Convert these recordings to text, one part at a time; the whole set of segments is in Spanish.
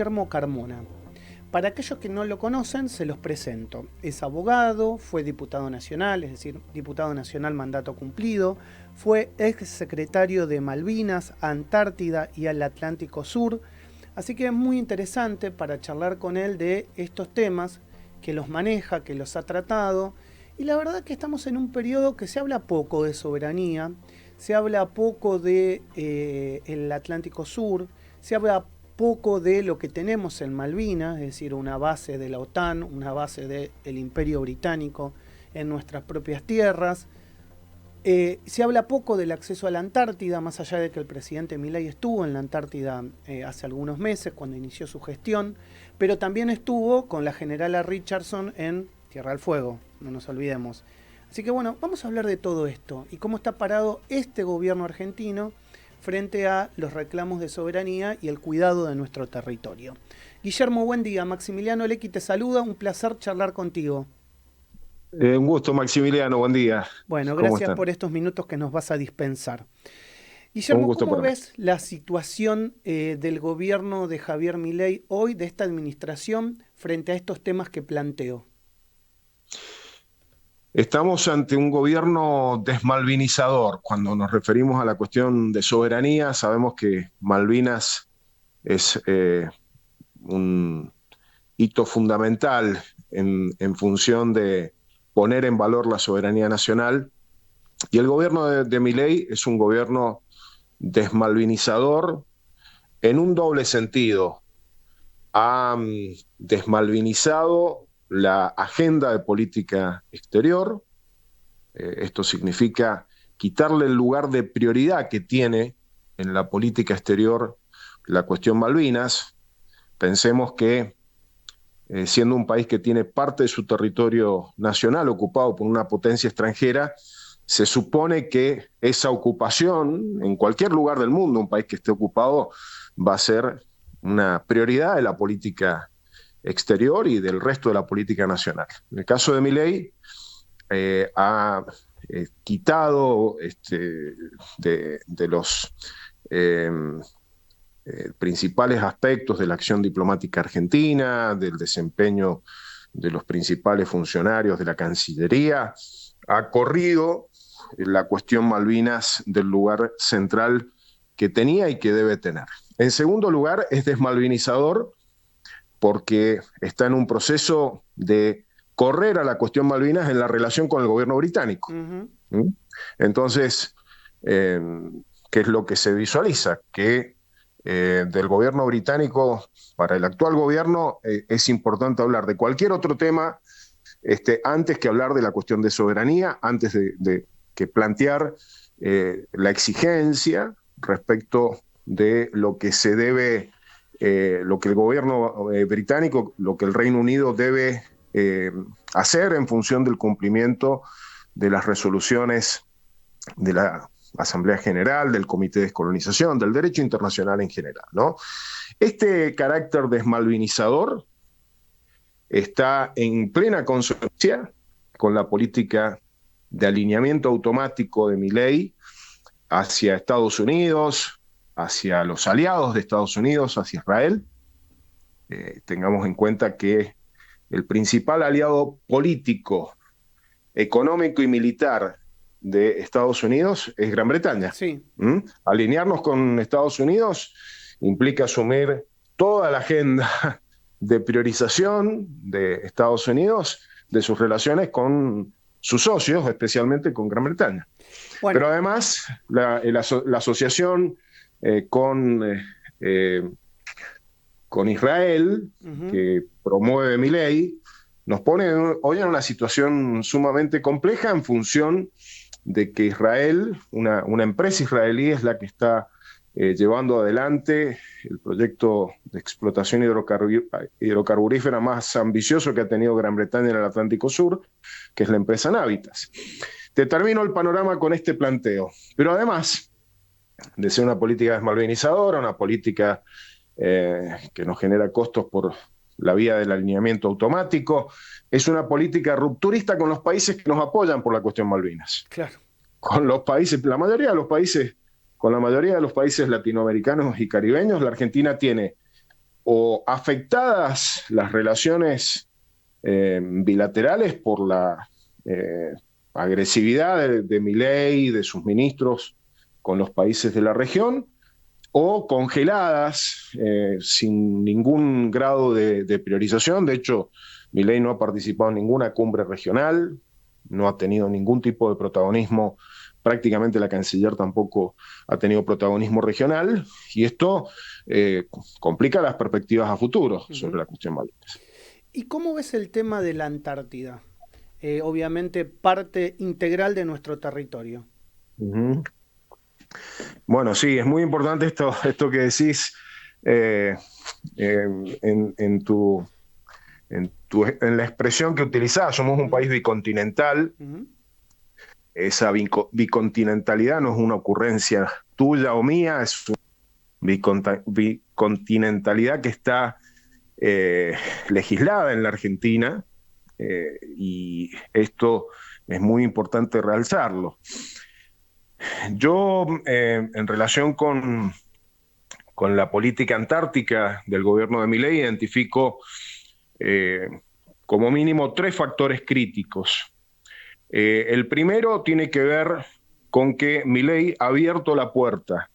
Guillermo Carmona. Para aquellos que no lo conocen, se los presento. Es abogado, fue diputado nacional, es decir, diputado nacional mandato cumplido, fue ex secretario de Malvinas, Antártida y al Atlántico Sur, así que es muy interesante para charlar con él de estos temas, que los maneja, que los ha tratado, y la verdad que estamos en un periodo que se habla poco de soberanía, se habla poco de el Atlántico Sur, se habla poco de lo que tenemos en Malvinas, es decir, una base de la OTAN, una base del Imperio Británico en nuestras propias tierras. Se habla poco del acceso a la Antártida, más allá de que el presidente Milei estuvo en la Antártida hace algunos meses, cuando inició su gestión, pero también estuvo con la generala Richardson en Tierra del Fuego, no nos olvidemos. Así que bueno, vamos a hablar de todo esto y cómo está parado este gobierno argentino frente a los reclamos de soberanía y el cuidado de nuestro territorio. Guillermo, buen día. Maximiliano Lecky te saluda. Un placer charlar contigo. Un gusto, Maximiliano. Buen día. Bueno, ¿Cómo gracias están? por estos minutos que nos vas a dispensar. Un Guillermo, gusto ¿cómo para mí. ves la situación del gobierno de Javier Milei hoy, de esta administración, frente a estos temas que planteo? Estamos ante un gobierno desmalvinizador. Cuando nos referimos a la cuestión de soberanía, sabemos que Malvinas es un hito fundamental en función de poner en valor la soberanía nacional. Y el gobierno de Milei es un gobierno desmalvinizador en un doble sentido. Ha desmalvinizado la agenda de política exterior. Esto significa quitarle el lugar de prioridad que tiene en la política exterior la cuestión Malvinas. Pensemos que siendo un país que tiene parte de su territorio nacional ocupado por una potencia extranjera, se supone que esa ocupación en cualquier lugar del mundo, un país que esté ocupado, va a ser una prioridad de la política exterior y del resto de la política nacional. En el caso de Milei, ha quitado de los eh, principales aspectos de la acción diplomática argentina, del desempeño de los principales funcionarios de la Cancillería, ha corrido la cuestión Malvinas del lugar central que tenía y que debe tener. En segundo lugar, es desmalvinizador porque está en un proceso de correr a la cuestión Malvinas en la relación con el gobierno británico. ¿Mm? Entonces, ¿qué es lo que se visualiza? Que del gobierno británico, para el actual gobierno, es importante hablar de cualquier otro tema antes que hablar de la cuestión de soberanía, antes de que plantear la exigencia respecto de lo que se debe, lo que el gobierno británico, lo que el Reino Unido debe hacer en función del cumplimiento de las resoluciones de la Asamblea General, del Comité de Descolonización, del derecho internacional en general, ¿no? Este carácter desmalvinizador está en plena consonancia con la política de alineamiento automático de Milei hacia Estados Unidos, hacia los aliados de Estados Unidos, hacia Israel. Tengamos en cuenta que el principal aliado político, económico y militar de Estados Unidos es Gran Bretaña. Sí. Alinearnos con Estados Unidos implica asumir toda la agenda de priorización de Estados Unidos, de sus relaciones con sus socios, especialmente con Gran Bretaña. Bueno. Pero además, la asociación con Israel, que promueve Milei, nos pone hoy en una situación sumamente compleja en función de que Israel, una empresa israelí, es la que está llevando adelante el proyecto de explotación hidrocarburífera más ambicioso que ha tenido Gran Bretaña en el Atlántico Sur, que es la empresa Navitas. Te termino el panorama con este planteo, pero además de ser una política desmalvinizadora, una política que nos genera costos por la vía del alineamiento automático, es una política rupturista con los países que nos apoyan por la cuestión Malvinas. Claro. Con los países, con la mayoría de los países latinoamericanos y caribeños, la Argentina tiene o afectadas las relaciones bilaterales por la agresividad de Milei y de sus ministros con los países de la región, o congeladas sin ningún grado de priorización. De hecho, Milei no ha participado en ninguna cumbre regional, no ha tenido ningún tipo de protagonismo, prácticamente la canciller tampoco ha tenido protagonismo regional, y esto complica las perspectivas a futuro sobre la cuestión Malvinas. ¿Y cómo ves el tema de la Antártida? Obviamente parte integral de nuestro territorio. Bueno, sí, es muy importante esto que decís en la expresión que utilizás. Somos un país bicontinental. Esa bicontinentalidad no es una ocurrencia tuya o mía, es una bicontinentalidad que está legislada en la Argentina, y esto es muy importante realzarlo. Yo, en relación con la política antártica del gobierno de Milei, identifico como mínimo 3 factores críticos. El primero tiene que ver con que Milei ha abierto la puerta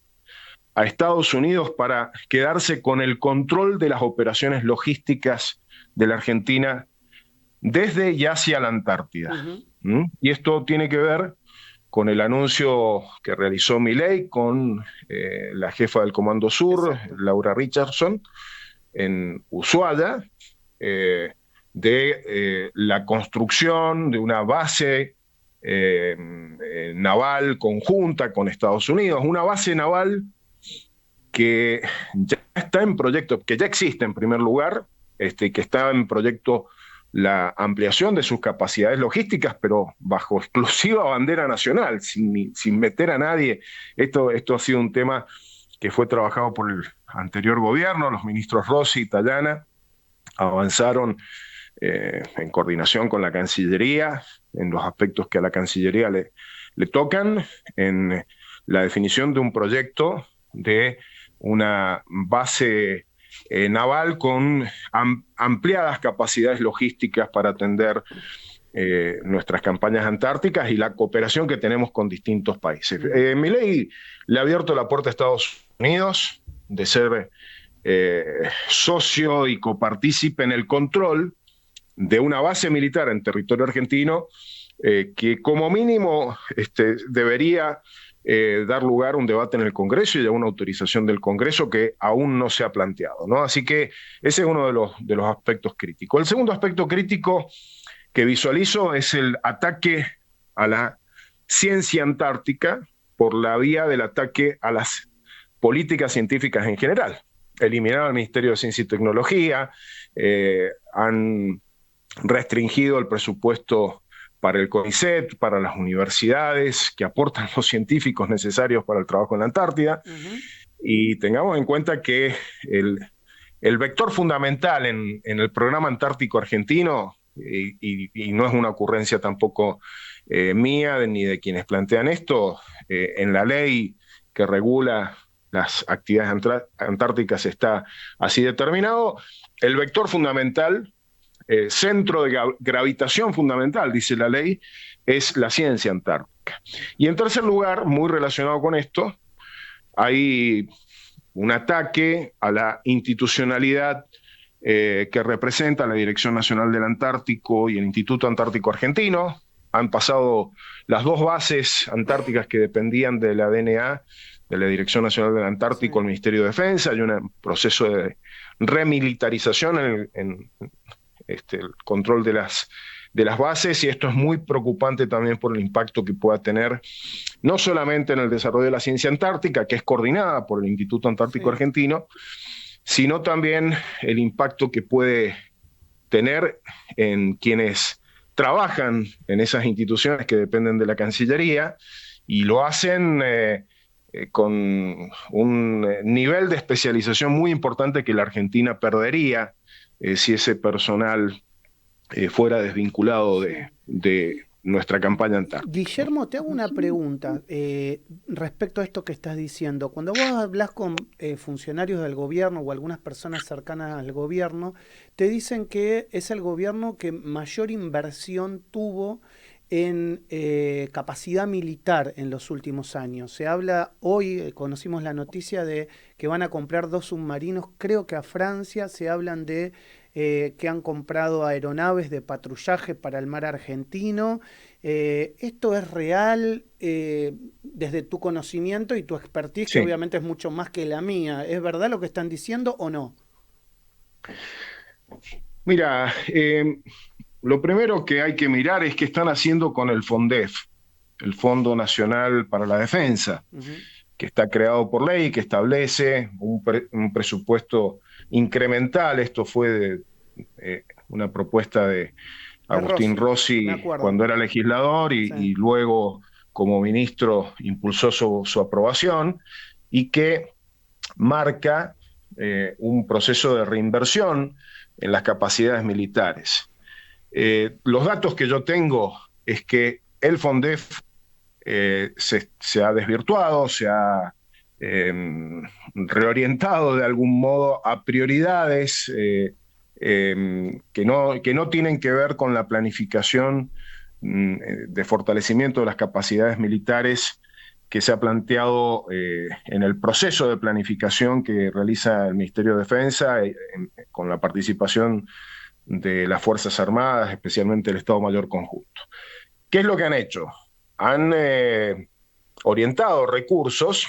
a Estados Unidos para quedarse con el control de las operaciones logísticas de la Argentina desde y hacia la Antártida. Y esto tiene que ver con el anuncio que realizó Milei con la jefa del Comando Sur, exacto, Laura Richardson, en Ushuaia, de la construcción de una base naval conjunta con Estados Unidos, una base naval que ya está en proyecto, que ya existe en primer lugar, que está en proyecto la ampliación de sus capacidades logísticas, pero bajo exclusiva bandera nacional, sin meter a nadie. Esto ha sido un tema que fue trabajado por el anterior gobierno. Los ministros Rossi y Tayana avanzaron en coordinación con la Cancillería, en los aspectos que a la Cancillería le tocan, en la definición de un proyecto de una base naval con ampliadas capacidades logísticas para atender nuestras campañas antárticas y la cooperación que tenemos con distintos países. Milei le ha abierto la puerta a Estados Unidos de ser socio y copartícipe en el control de una base militar en territorio argentino que como mínimo debería dar lugar a un debate en el Congreso y a una autorización del Congreso que aún no se ha planteado, ¿no? Así que ese es uno de los aspectos críticos. El segundo aspecto crítico que visualizo es el ataque a la ciencia antártica por la vía del ataque a las políticas científicas en general. Eliminaron al Ministerio de Ciencia y Tecnología, han restringido el presupuesto para el CONICET, para las universidades que aportan los científicos necesarios para el trabajo en la Antártida. Y tengamos en cuenta que el vector fundamental en el programa antártico argentino, y no es una ocurrencia tampoco mía ni de quienes plantean esto, en la ley que regula las actividades antárticas está así determinado. El vector fundamental, centro de gravitación fundamental, dice la ley, es la ciencia antártica. Y en tercer lugar, muy relacionado con esto, hay un ataque a la institucionalidad que representa la Dirección Nacional del Antártico y el Instituto Antártico Argentino. Han pasado las 2 bases antárticas que dependían de la DNA, de la Dirección Nacional del Antártico, al Ministerio de Defensa. Hay un proceso de remilitarización en el control de las bases, y esto es muy preocupante también por el impacto que pueda tener no solamente en el desarrollo de la ciencia antártica, que es coordinada por el Instituto Antártico Argentino, sino también el impacto que puede tener en quienes trabajan en esas instituciones que dependen de la Cancillería y lo hacen con un nivel de especialización muy importante que la Argentina perdería si ese personal fuera desvinculado de nuestra campaña interna. Guillermo, te hago una pregunta respecto a esto que estás diciendo. Cuando vos hablas con funcionarios del gobierno o algunas personas cercanas al gobierno, te dicen que es el gobierno que mayor inversión tuvo en capacidad militar en los últimos años. Se habla, hoy conocimos la noticia de que van a comprar 2 submarinos, creo que a Francia. Se hablan de que han comprado aeronaves de patrullaje para el mar argentino. ¿Esto es real desde tu conocimiento y tu expertise, Sí. que obviamente es mucho más que la mía? ¿Es verdad lo que están diciendo o no? Mira, lo primero que hay que mirar es qué están haciendo con el FONDEF, el Fondo Nacional para la Defensa, que está creado por ley, que establece un presupuesto incremental. Esto fue una propuesta de Agustín Rossi cuando era legislador y luego como ministro impulsó su aprobación, y que marca un proceso de reinversión en las capacidades militares. Los datos que yo tengo es que el FONDEF se ha desvirtuado, se ha reorientado de algún modo a prioridades que no tienen que ver con la planificación de fortalecimiento de las capacidades militares que se ha planteado en el proceso de planificación que realiza el Ministerio de Defensa con la participación de las Fuerzas Armadas, especialmente el Estado Mayor Conjunto. ¿Qué es lo que han hecho? Han orientado recursos,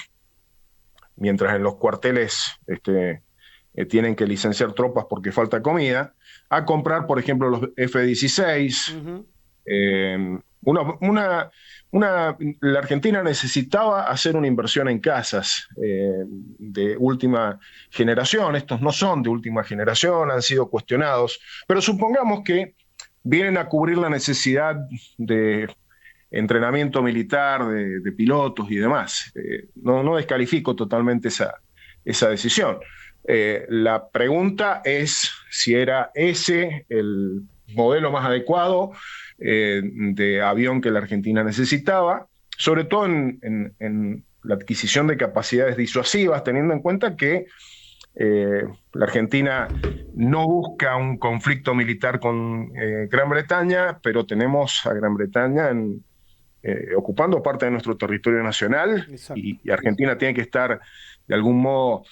mientras en los cuarteles tienen que licenciar tropas porque falta comida, a comprar, por ejemplo, los F-16. La Argentina necesitaba hacer una inversión en casas de última generación. Estos no son de última generación, han sido cuestionados, pero supongamos que vienen a cubrir la necesidad de entrenamiento militar, de pilotos y demás. No descalifico totalmente esa decisión. La pregunta es si era ese el modelo más adecuado de avión que la Argentina necesitaba, sobre todo en la adquisición de capacidades disuasivas, teniendo en cuenta que la Argentina no busca un conflicto militar con Gran Bretaña, pero tenemos a Gran Bretaña ocupando parte de nuestro territorio nacional, y Argentina tiene que estar de algún modo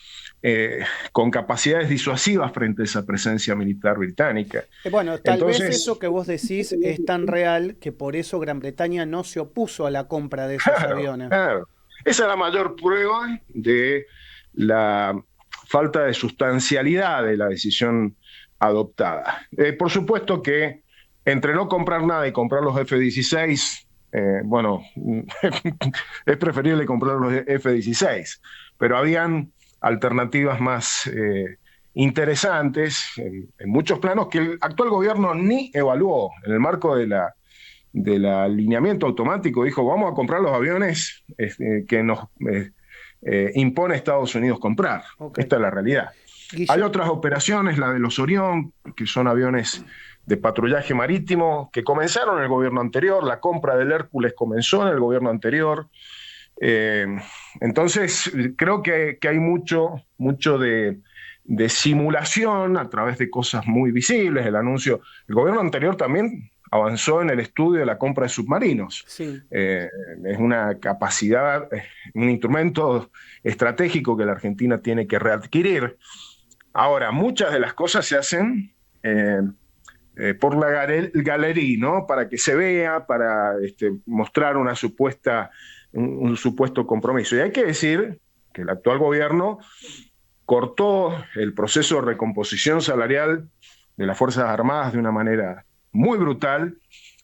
con capacidades disuasivas frente a esa presencia militar británica. Bueno, tal vez eso que vos decís es tan real que por eso Gran Bretaña no se opuso a la compra de esos aviones. Claro. Esa es la mayor prueba de la falta de sustancialidad de la decisión adoptada. Por supuesto que entre no comprar nada y comprar los F-16, bueno, es preferible comprar los F-16, pero habían alternativas más interesantes en muchos planos que el actual gobierno ni evaluó. En el marco del alineamiento automático dijo, vamos a comprar los aviones que nos impone Estados Unidos comprar. Esta es la realidad. Hay otras operaciones, la de los Orión, que son aviones de patrullaje marítimo, que comenzaron en el gobierno anterior. La compra del Hércules comenzó en el gobierno anterior. Entonces, creo que hay mucho de simulación a través de cosas muy visibles. El gobierno anterior también avanzó en el estudio de la compra de submarinos. Sí. Es una capacidad, un instrumento estratégico que la Argentina tiene que readquirir. Ahora, muchas de las cosas se hacen por la galería, ¿no? Para que se vea, para mostrar un supuesto compromiso. Y hay que decir que el actual gobierno cortó el proceso de recomposición salarial de las Fuerzas Armadas de una manera muy brutal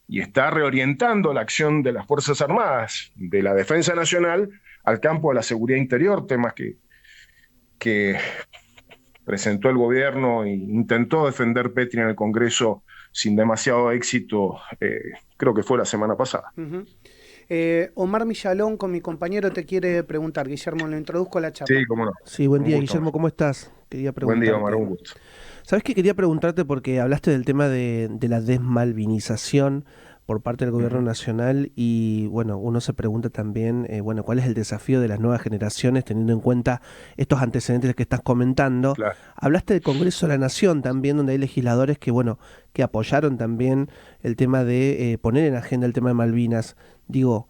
y está reorientando la acción de las Fuerzas Armadas, de la Defensa Nacional, al campo de la seguridad interior, temas que presentó el gobierno e intentó defender Petri en el Congreso sin demasiado éxito, creo que fue la semana pasada. Omar Millalón, con mi compañero, te quiere preguntar. Guillermo, lo introduzco a la charla. Sí, cómo no. Sí, buen día, Guillermo, ¿cómo estás? Quería preguntarte. Buen día, Omar, un gusto. ¿Sabes qué? Quería preguntarte porque hablaste del tema de la desmalvinización. por parte del gobierno nacional y bueno, uno se pregunta también, bueno, ¿cuál es el desafío de las nuevas generaciones teniendo en cuenta estos antecedentes que estás comentando? Claro. Hablaste del Congreso de la Nación también, donde hay legisladores que, bueno, que apoyaron también el tema de poner en agenda el tema de Malvinas. Digo,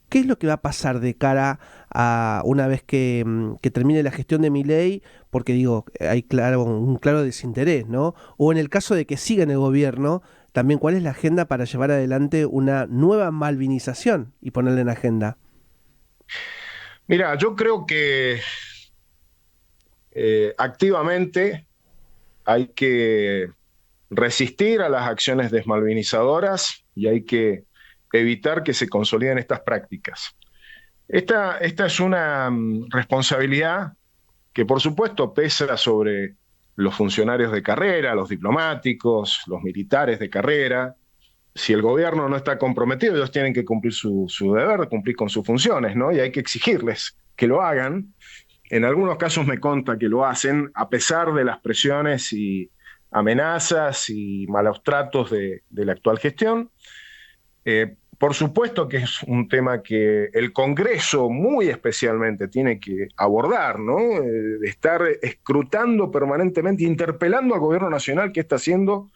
¿qué es lo que va a pasar de cara a una vez que termine la gestión de Milei? Porque digo, hay un claro desinterés, ¿no? O en el caso de que siga en el gobierno, también cuál es la agenda para llevar adelante una nueva malvinización y ponerla en agenda. Mira, yo creo que activamente hay que resistir a las acciones desmalvinizadoras y hay que evitar que se consoliden estas prácticas. Esta es una responsabilidad que por supuesto pesa sobre los funcionarios de carrera, los diplomáticos, los militares de carrera. Si el gobierno no está comprometido, ellos tienen que cumplir su deber, cumplir con sus funciones, ¿no? Y hay que exigirles que lo hagan. En algunos casos me consta que lo hacen, a pesar de las presiones y amenazas y malos tratos de la actual gestión. Por supuesto que es un tema que el Congreso muy especialmente tiene que abordar, ¿no? De estar escrutando permanentemente, interpelando al gobierno nacional qué está haciendo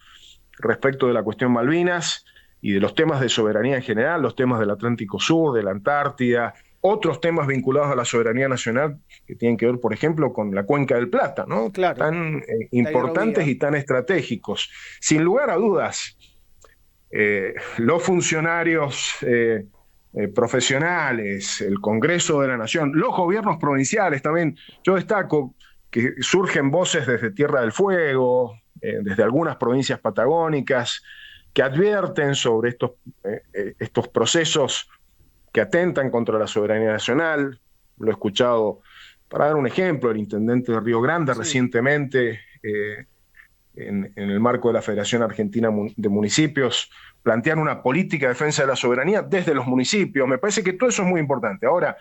respecto de la cuestión Malvinas y de los temas de soberanía en general, los temas del Atlántico Sur, de la Antártida, otros temas vinculados a la soberanía nacional que tienen que ver, por ejemplo, con la Cuenca del Plata, ¿no? Claro. Tan importantes y tan estratégicos. Sin lugar a dudas, los funcionarios profesionales, el Congreso de la Nación, los gobiernos provinciales también. Yo destaco que surgen voces desde Tierra del Fuego, desde algunas provincias patagónicas, que advierten sobre estos procesos que atentan contra la soberanía nacional. Lo he escuchado, para dar un ejemplo, el intendente de Río Grande recientemente, en el marco de la Federación Argentina de Municipios, plantear una política de defensa de la soberanía desde los municipios. Me parece que todo eso es muy importante. Ahora,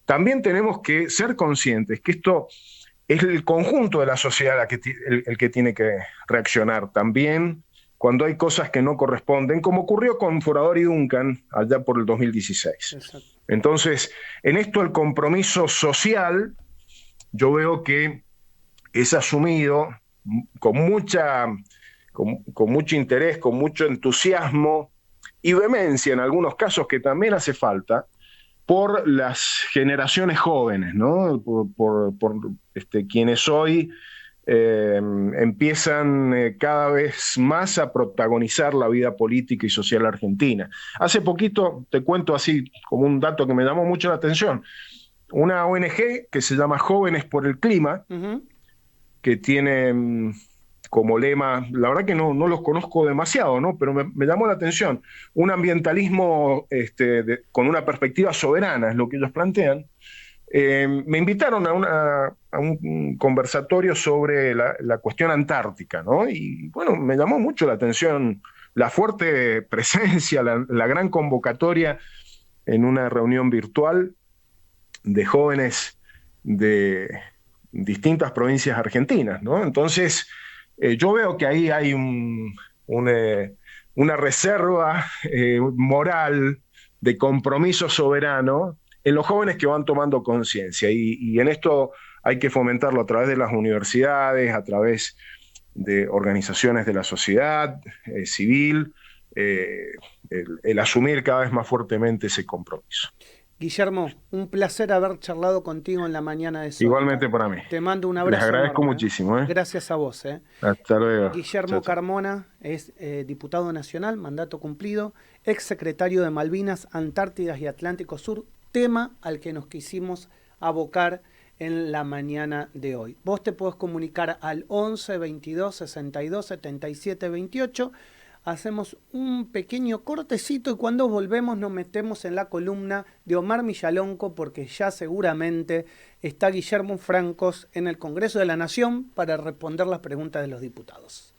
también tenemos que ser conscientes que esto es el conjunto de la sociedad el que tiene que reaccionar también cuando hay cosas que no corresponden, como ocurrió con Forador y Duncan allá por el 2016. Exacto. Entonces, en esto el compromiso social, yo veo que es asumido con mucho interés, con mucho entusiasmo y vehemencia en algunos casos, que también hace falta, por las generaciones jóvenes, ¿no? por quienes hoy empiezan cada vez más a protagonizar la vida política y social argentina. Hace poquito, te cuento así como un dato que me llamó mucho la atención, una ONG que se llama Jóvenes por el Clima, que tiene como lema, la verdad que no los conozco demasiado, ¿no? Pero me llamó la atención, un ambientalismo con una perspectiva soberana, es lo que ellos plantean. Me invitaron a un conversatorio sobre la cuestión antártica, ¿no? Y bueno, me llamó mucho la atención la fuerte presencia, la gran convocatoria en una reunión virtual de jóvenes de distintas provincias argentinas, ¿no? Entonces, yo veo que ahí hay una reserva moral de compromiso soberano en los jóvenes que van tomando conciencia, y en esto hay que fomentarlo a través de las universidades, a través de organizaciones de la sociedad civil, el asumir cada vez más fuertemente ese compromiso. Guillermo, un placer haber charlado contigo en la mañana de hoy. Igualmente para mí. Te mando un abrazo. Les agradezco enorme, muchísimo. Gracias a vos. Hasta luego. Guillermo Carmona es diputado nacional, mandato cumplido, ex secretario de Malvinas, Antártidas y Atlántico Sur, tema al que nos quisimos abocar en la mañana de hoy. Vos te podés comunicar al 11 22 62 77 28. Hacemos un pequeño cortecito y cuando volvemos nos metemos en la columna de Omar Millalonco, porque ya seguramente está Guillermo Francos en el Congreso de la Nación para responder las preguntas de los diputados.